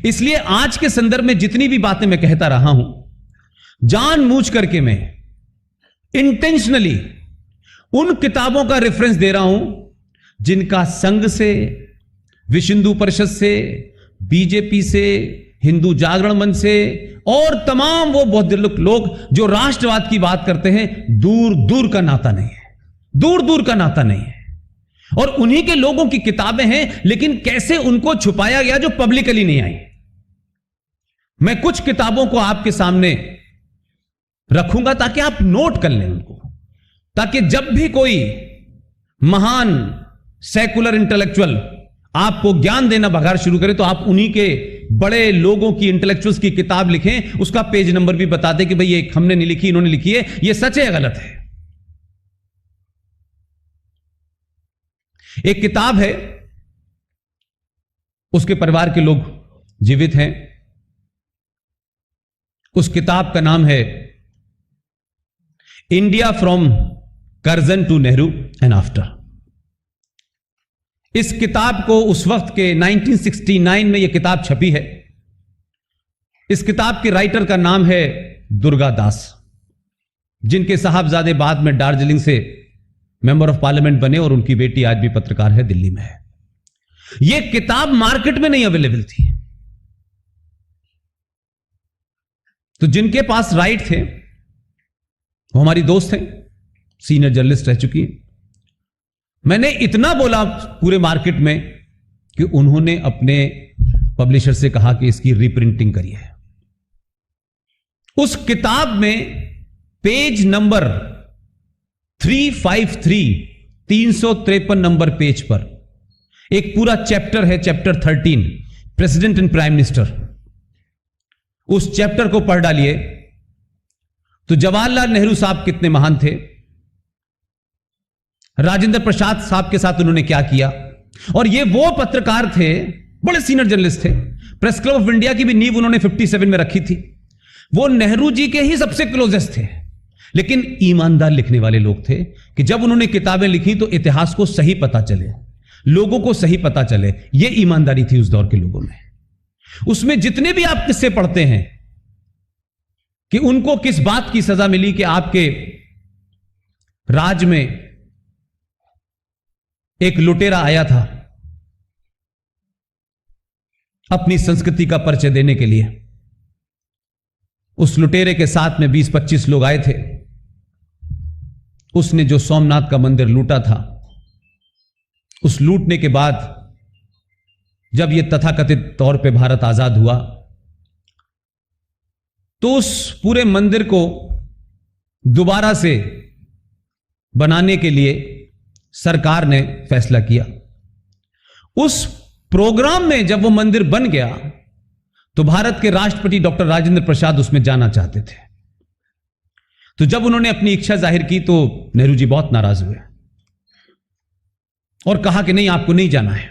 इसलिए आज के संदर्भ में जितनी भी बातें मैं कहता रहा हूं, जानबूझ करके मैं इंटेंशनली उन किताबों का रेफरेंस दे रहा हूं जिनका संघ से, विश्व हिंदू परिषद से, बीजेपी से, हिंदू जागरण मंच से और तमाम वो बौद्ध लोग जो राष्ट्रवाद की बात करते हैं, दूर दूर का नाता नहीं है, दूर दूर का नाता नहीं है। और उन्हीं के लोगों की किताबें हैं, लेकिन कैसे उनको छुपाया गया जो पब्लिकली नहीं आई। मैं कुछ किताबों को आपके सामने रखूंगा ताकि आप नोट कर लें उनको, ताकि जब भी कोई महान सेकुलर इंटेलेक्चुअल आपको ज्ञान देना बघार शुरू करे तो आप उन्हीं के बड़े लोगों की, इंटेलेक्चुअल्स की किताब लिखें, उसका पेज नंबर भी बता दें कि भाई ये हमने नहीं लिखी, इन्होंने लिखी है, ये सच है या गलत है। एक किताब है, उसके परिवार के लोग जीवित हैं, उस किताब का नाम है India from Curzon to Nehru and after. इस किताब को उस वक्त के 1969 में यह किताब छपी है। इस किताब के राइटर का नाम है दुर्गा दास, जिनके साहबजादे बाद में दार्जिलिंग से मेंबर ऑफ पार्लियामेंट बने और उनकी बेटी आज भी पत्रकार है, दिल्ली में है। यह किताब मार्केट में नहीं अवेलेबल थी, तो जिनके पास राइट थे वो हमारी दोस्त हैं, सीनियर जर्नलिस्ट रह चुकी है। मैंने इतना बोला पूरे मार्केट में कि उन्होंने अपने पब्लिशर से कहा कि इसकी रीप्रिंटिंग करिए। उस किताब में पेज नंबर 353, 353 नंबर पेज पर एक पूरा चैप्टर है, chapter 13, president and prime minister. उस चैप्टर को पढ़ डालिए तो जवाहरलाल नेहरू साहब कितने महान थे, राजेंद्र प्रसाद साहब के साथ उन्होंने क्या किया। और ये वो पत्रकार थे, बड़े सीनियर जर्नलिस्ट थे, प्रेस क्लब ऑफ इंडिया की भी नींव उन्होंने 57 में रखी थी। वो नेहरू जी के ही सबसे क्लोजेस्ट थे, लेकिन ईमानदार लिखने वाले लोग थे कि जब उन्होंने किताबें लिखी तो इतिहास को सही पता चले, लोगों को सही पता चले। यह ईमानदारी थी उस दौर के लोगों में। उसमें जितने भी आप किस्से पढ़ते हैं कि उनको किस बात की सजा मिली कि आपके राज में एक लुटेरा आया था अपनी संस्कृति का परिचय देने के लिए। उस लुटेरे के साथ में 20-25 लोग आए थे। उसने जो सोमनाथ का मंदिर लूटा था, उस लूटने के बाद जब यह तथाकथित तौर पे भारत आजाद हुआ तो उस पूरे मंदिर को दोबारा से बनाने के लिए सरकार ने फैसला किया। उस प्रोग्राम में जब वो मंदिर बन गया तो भारत के राष्ट्रपति डॉक्टर राजेंद्र प्रसाद उसमें जाना चाहते थे। तो जब उन्होंने अपनी इच्छा जाहिर की तो नेहरू जी बहुत नाराज हुए और कहा कि नहीं, आपको नहीं जाना है।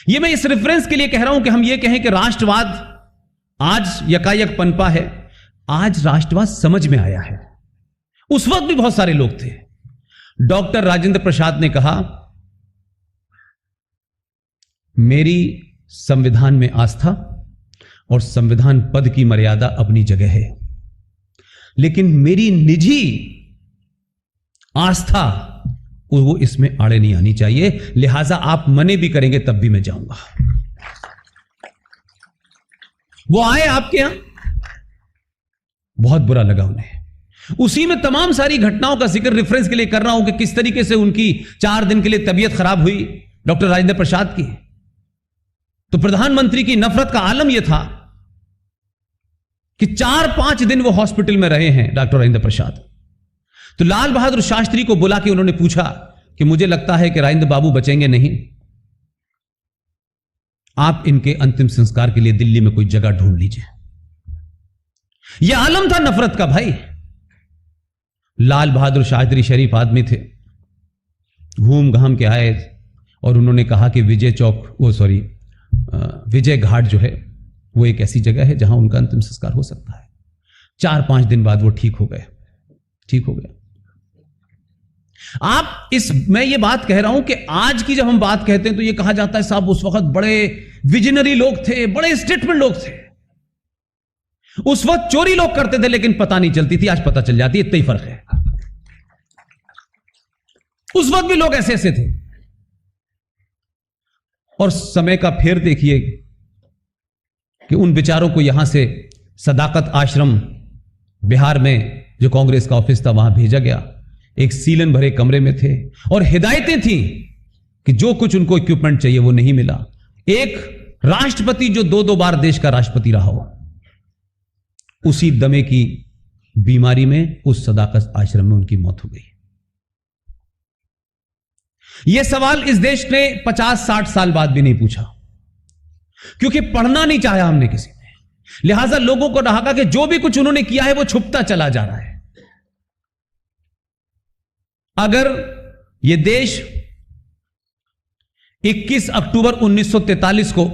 यह मैं इस रेफरेंस के लिए कह रहा हूं कि हम यह कहें कि राष्ट्रवाद आज यकायक पनपा है, आज राष्ट्रवाद समझ में आया है। उस वक्त भी बहुत सारे लोग थे। डॉक्टर राजेंद्र प्रसाद ने कहा, मेरी संविधान में आस्था और संविधान पद की मर्यादा अपनी जगह है, लेकिन मेरी निजी आस्था वो इसमें आड़े नहीं आनी चाहिए, लिहाजा आप मने भी करेंगे तब भी मैं जाऊंगा। वो आए आपके यहां, बहुत बुरा लगा उन्हें। उसी में तमाम सारी घटनाओं का जिक्र रेफरेंस के लिए कर रहा हूं कि किस तरीके से उनकी 4 दिन के लिए तबीयत खराब हुई डॉक्टर राजेंद्र प्रसाद की। तो प्रधानमंत्री की नफरत का आलम यह था कि 4-5 दिन वो हॉस्पिटल में रहे हैं डॉक्टर राजेंद्र प्रसाद। तो लाल बहादुर शास्त्री को बुला के उन्होंने पूछा कि मुझे लगता है कि राजेंद्र बाबू बचेंगे नहीं, आप इनके अंतिम संस्कार के लिए दिल्ली में कोई जगह ढूंढ लीजिए। यह आलम था नफरत का भाई। लाल बहादुर शास्त्री शरीफ आदमी थे, घूम घाम के आए और उन्होंने कहा कि विजय घाट जो है वो एक ऐसी जगह है जहां उनका अंतिम संस्कार हो सकता है। 4-5 दिन बाद वो ठीक हो गए। मैं ये बात कह रहा हूं कि आज की जब हम बात कहते हैं तो ये कहा जाता है साहब उस वक्त बड़े विजनरी लोग थे, बड़े स्टेटमेंट लोग थे, उस वक्त चोरी लोग करते थे लेकिन पता नहीं चलती थी, आज पता चल जाती है, इतना ही फर्क है। उस वक्त भी लोग ऐसे ऐसे थे। और समय का फेर देखिए कि उन बेचारों को यहां से सदाकत आश्रम बिहार में जो कांग्रेस का ऑफिस था वहां भेजा गया, एक सीलन भरे कमरे में थे और हिदायतें थी कि जो कुछ उनको इक्विपमेंट चाहिए वो नहीं मिला। एक राष्ट्रपति जो 2-2 बार देश का राष्ट्रपति रहा हो, उसी दमे की बीमारी में उस सदाकत आश्रम में उनकी मौत हो गई। यह सवाल इस देश ने 50-60 साल बाद भी नहीं पूछा, क्योंकि पढ़ना नहीं चाहा हमने किसी ने। लिहाजा लोगों को कहा कि जो भी कुछ उन्होंने किया है वो छुपता चला जा रहा है। अगर यह देश 21 अक्टूबर 1943 को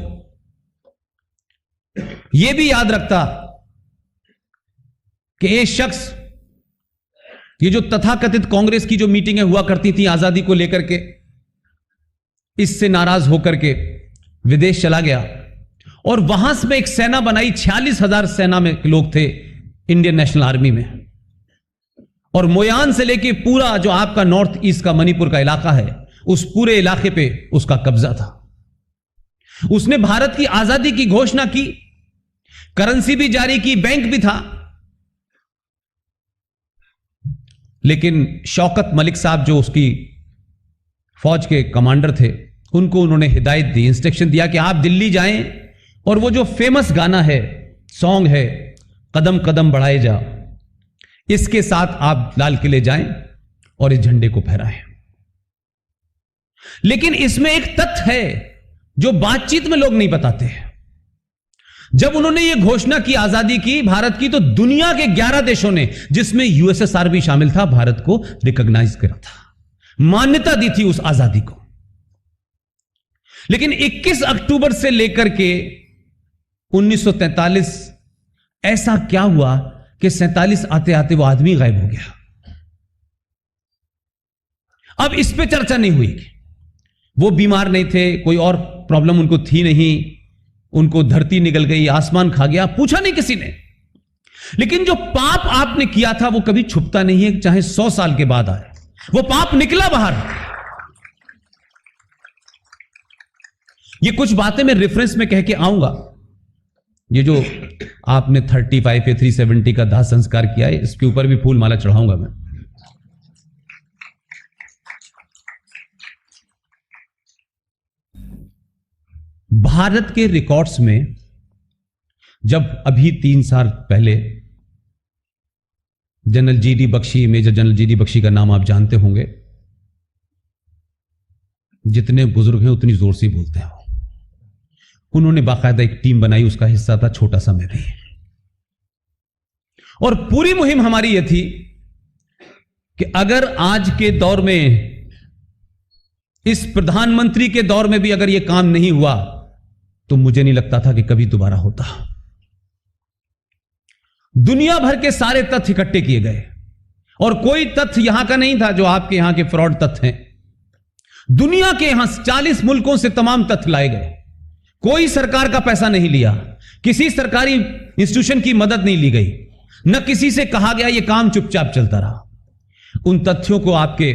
यह भी याद रखता कि एक शख्स, ये जो तथाकथित कांग्रेस की जो मीटिंगें हुआ करती थी आजादी को लेकर के, इससे नाराज होकर के विदेश चला गया और वहां से एक सेना बनाई, 46,000 सेना में लोग थे इंडियन नेशनल आर्मी में, और मोयान से लेके पूरा जो आपका नॉर्थ ईस्ट का मणिपुर का इलाका है, उस पूरे इलाके पे उसका कब्जा था। उसने भारत की आजादी की घोषणा की, करेंसी भी जारी की, बैंक भी था, लेकिन शौकत मलिक साहब जो उसकी फौज के कमांडर थे, उनको उन्होंने हिदायत दी, इंस्ट्रक्शन दिया कि आप दिल्ली जाएं और वो जो फेमस गाना है, सॉन्ग है, कदम कदम बढ़ाए जा, इसके साथ आप लाल किले जाएं और इस झंडे को फहराएं। लेकिन इसमें एक तथ्य है जो बातचीत में लोग नहीं बताते हैं। जब उन्होंने यह घोषणा की आजादी की भारत की, तो दुनिया के 11 देशों ने, जिसमें यूएसएसआर भी शामिल था, भारत को रिकॉग्नाइज करा था, मान्यता दी थी उस आजादी को। लेकिन 21 अक्टूबर से लेकर के 1943 ऐसा क्या हुआ कि 47 आते आते वो आदमी गायब हो गया। अब इस पे चर्चा नहीं हुई। वो बीमार नहीं थे, कोई और प्रॉब्लम उनको थी नहीं, उनको धरती निगल गई, आसमान खा गया, पूछा नहीं किसी ने। लेकिन जो पाप आपने किया था वो कभी छुपता नहीं है, चाहे 100 साल के बाद आए, वो पाप निकला बाहर। ये कुछ बातें मैं रेफरेंस में कह के आऊंगा। ये जो आपने 35 या 370 का दाह संस्कार किया है, इसके ऊपर भी फूल माला चढ़ाऊंगा मैं। भारत के रिकॉर्ड्स में जब अभी 3 साल पहले general GD Bakshi, major general GD Bakshi का नाम आप जानते होंगे, जितने बुजुर्ग हैं उतनी जोर से बोलते हैं। उन्होंने बाकायदा एक टीम बनाई, उसका हिस्सा था छोटा सा मैं भी, और पूरी मुहिम हमारी यह थी कि अगर आज के दौर में, इस प्रधानमंत्री के दौर में भी अगर यह काम नहीं हुआ तो मुझे नहीं लगता था कि कभी दोबारा होता। दुनिया भर के सारे तथ्य इकट्ठे किए गए और कोई तथ्य यहां का नहीं था जो आपके यहां के फ्रॉड तथ्य हैं। दुनिया के यहां 40 मुल्कों से तमाम तथ्य लाए गए। कोई सरकार का पैसा नहीं लिया, किसी सरकारी इंस्टीट्यूशन की मदद नहीं ली गई, न किसी से कहा गया यह काम चुपचाप चलता रहा। उन तथ्यों को आपके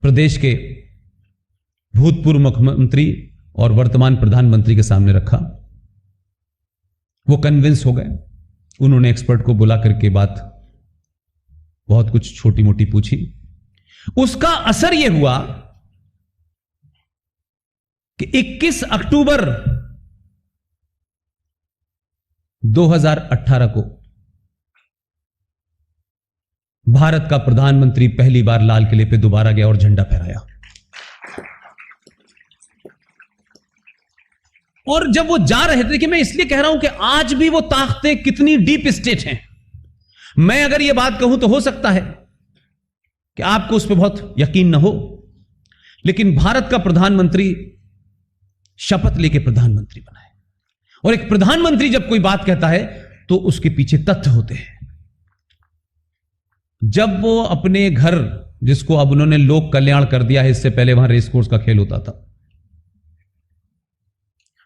प्रदेश के भूतपूर्व मुख्यमंत्री और वर्तमान प्रधानमंत्री के सामने रखा। वो कन्विंस हो गए। उन्होंने एक्सपर्ट को बुला करके बात बहुत कुछ छोटी मोटी पूछी। उसका असर यह हुआ कि 21 अक्टूबर 2018 को भारत का प्रधानमंत्री पहली बार लाल किले पे दोबारा गया और झंडा फहराया। और जब वो जा रहे थे, कि मैं इसलिए कह रहा हूं कि आज भी वो ताकतें कितनी डीप स्टेट हैं। मैं अगर ये बात कहूं तो हो सकता है कि आपको उस पर बहुत यकीन न हो, लेकिन भारत का प्रधानमंत्री शपथ लेके प्रधानमंत्री बना है, और एक प्रधानमंत्री जब कोई बात कहता है तो उसके पीछे तथ्य होते हैं। जब वो अपने घर, जिसको अब उन्होंने लोक कल्याण कर दिया है, इससे पहले वहां रेस कोर्स का खेल होता था,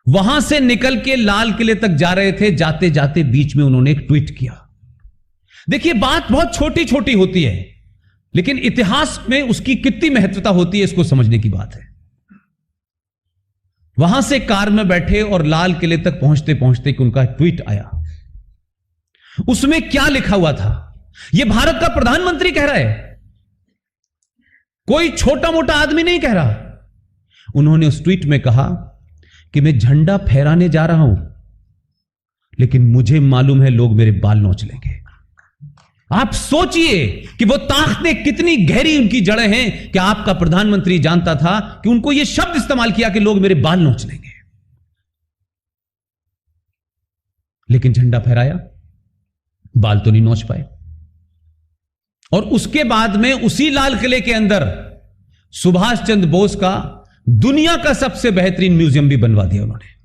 वहां से निकल के लाल किले तक जा रहे थे, जाते जाते बीच में उन्होंने एक ट्वीट किया। देखिए, बात बहुत छोटी छोटी होती है, लेकिन इतिहास में उसकी कितनी महत्वता होती है, इसको समझने की बात है। वहां से कार में बैठे और लाल किले तक पहुंचते पहुंचते कि उनका ट्वीट आया। उसमें क्या लिखा हुआ था? यह भारत का प्रधानमंत्री कह रहा है, कोई छोटा मोटा आदमी नहीं कह रहा। उन्होंने उस ट्वीट में कहा कि मैं झंडा फहराने जा रहा हूं, लेकिन मुझे मालूम है लोग मेरे बाल नोच लेंगे। आप सोचिए कि वो ताकतें कितनी गहरी उनकी जड़ें हैं कि आपका प्रधानमंत्री जानता था कि उनको यह शब्द इस्तेमाल किया कि लोग मेरे बाल नोच लेंगे, लेकिन झंडा फहराया, बाल तो नहीं नोच पाए। और उसके बाद में उसी लाल किले के अंदर सुभाष चंद्र बोस का दुनिया का सबसे बेहतरीन म्यूजियम भी बनवा दिया उन्होंने।